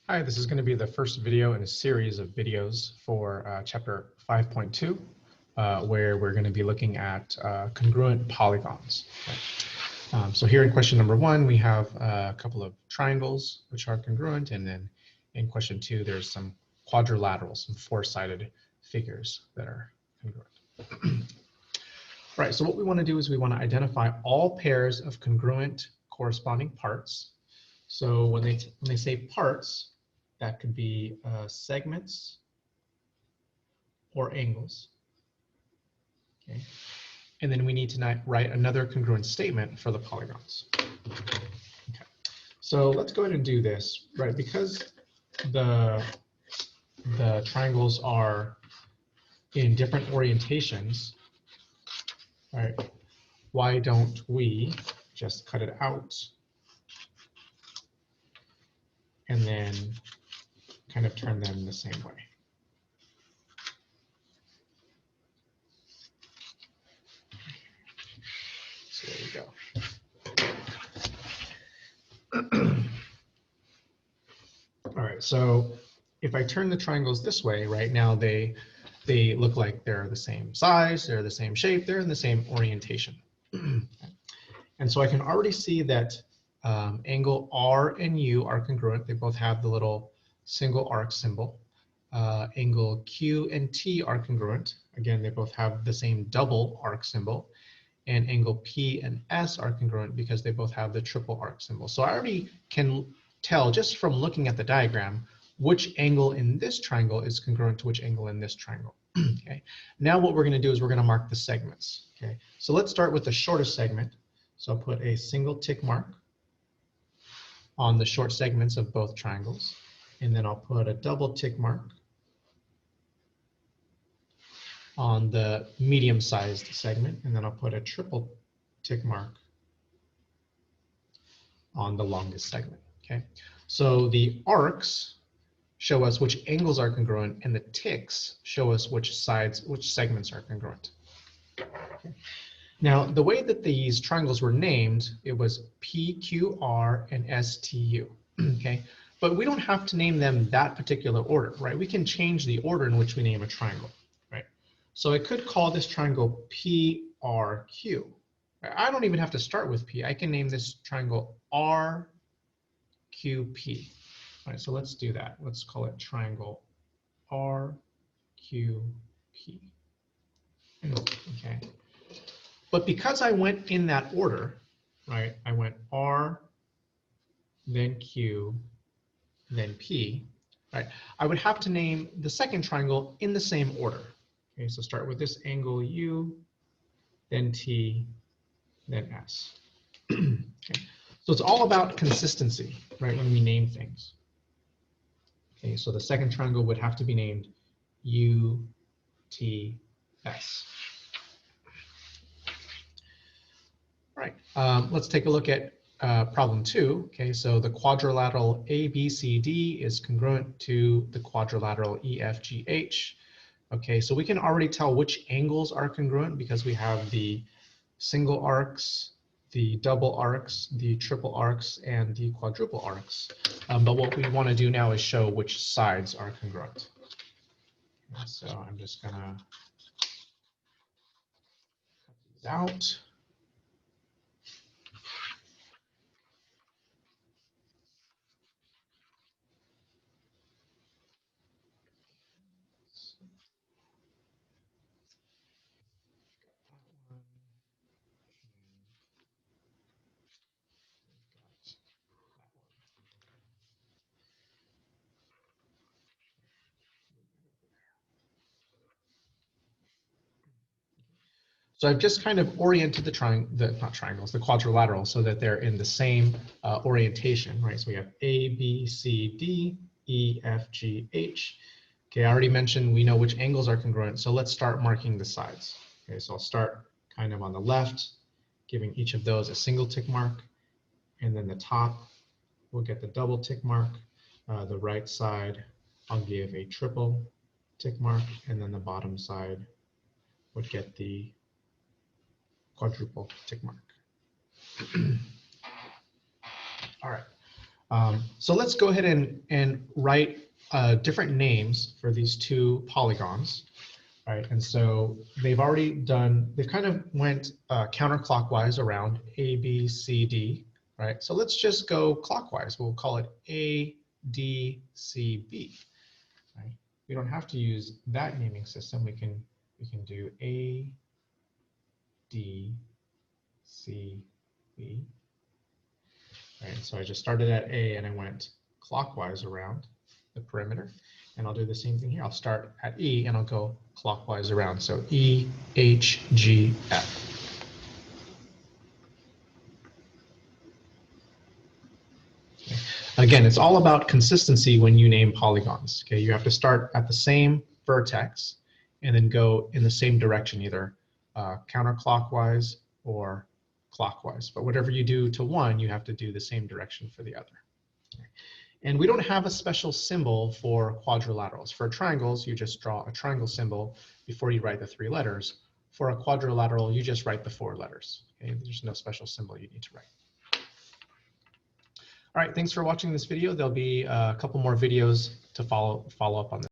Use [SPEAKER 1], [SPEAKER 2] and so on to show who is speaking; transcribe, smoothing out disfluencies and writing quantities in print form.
[SPEAKER 1] Hi, this is going to be the first video in a series of videos for chapter 5.2, where we're going to be looking at congruent polygons. Right? So here in question number 1, we have a couple of triangles which are congruent, and then in question 2, there's some quadrilaterals, some four-sided figures that are congruent. Right, so what we want to do is we want to identify all pairs of congruent corresponding parts. So when they say parts, that could be segments or angles. Okay, and then we need to write another congruent statement for the polygons. Okay, so let's go ahead and do this. Right, because the triangles are in different orientations. Right, why don't we just cut it out and then kind of turn them the same way? So there we go. All right, so if I turn the triangles this way, right now they look like they're the same size, they're the same shape, they're in the same orientation. And so I can already see that angle R and U are congruent. They both have the little single arc symbol. Angle Q and T are congruent. Again, they both have the same double arc symbol. And angle P and S are congruent because they both have the triple arc symbol. So I already can tell just from looking at the diagram which angle in this triangle is congruent to which angle in this triangle. Okay. Now what we're going to do is we're going to mark the segments. Okay. So let's start with the shortest segment. So I'll put a single tick mark on the short segments of both triangles, and then I'll put a double tick mark on the medium-sized segment, and then I'll put a triple tick mark on the longest segment. Okay, so the arcs show us which angles are congruent, and the ticks show us which segments are congruent. Okay. Now, the way that these triangles were named, it was PQR and STU. Okay, but we don't have to name them that particular order, right? We can change the order in which we name a triangle, right? So I could call this triangle PRQ. I don't even have to start with P. I can name this triangle RQP. All right, so let's do that. Let's call it triangle RQP. Okay. But because I went in that order, right? I went R, then Q, then P, right? I would have to name the second triangle in the same order. Okay, so start with this angle U, then T, then S. Okay. So it's all about consistency, right, when we name things. Okay, so the second triangle would have to be named UTS. All right, let's take a look at problem 2. Okay, so the quadrilateral ABCD is congruent to the quadrilateral EFGH. Okay, so we can already tell which angles are congruent because we have the single arcs, the double arcs, the triple arcs, and the quadruple arcs. But what we want to do now is show which sides are congruent. Okay, so I'm just gonna cut these out. So I've just kind of oriented the quadrilateral, so that they're in the same orientation, right? So we have A, B, C, D, E, F, G, H. Okay, I already mentioned we know which angles are congruent, so let's start marking the sides. Okay, so I'll start kind of on the left, giving each of those a single tick mark, and then the top will get the double tick mark. The right side, I'll give a triple tick mark, and then the bottom side would get the quadruple tick mark. All right. So let's go ahead and write different names for these two polygons. Right, and so they've kind of went counterclockwise around A, B, C, D, right? So let's just go clockwise. We'll call it A, D, C, B, right? We don't have to use that naming system. We can do A, D, C, B, right? So I just started at A and I went clockwise around the perimeter. And I'll do the same thing here. I'll start at E and I'll go clockwise around. So E, H, G, F. Okay. Again, it's all about consistency when you name polygons. Okay, you have to start at the same vertex and then go in the same direction, either counterclockwise or clockwise. But whatever you do to one, you have to do the same direction for the other. Okay. And we don't have a special symbol for quadrilaterals. For triangles, you just draw a triangle symbol before you write the 3 letters. For a quadrilateral, you just write the 4 letters. Okay? There's no special symbol you need to write. All right, thanks for watching this video. There'll be a couple more videos to follow up on this.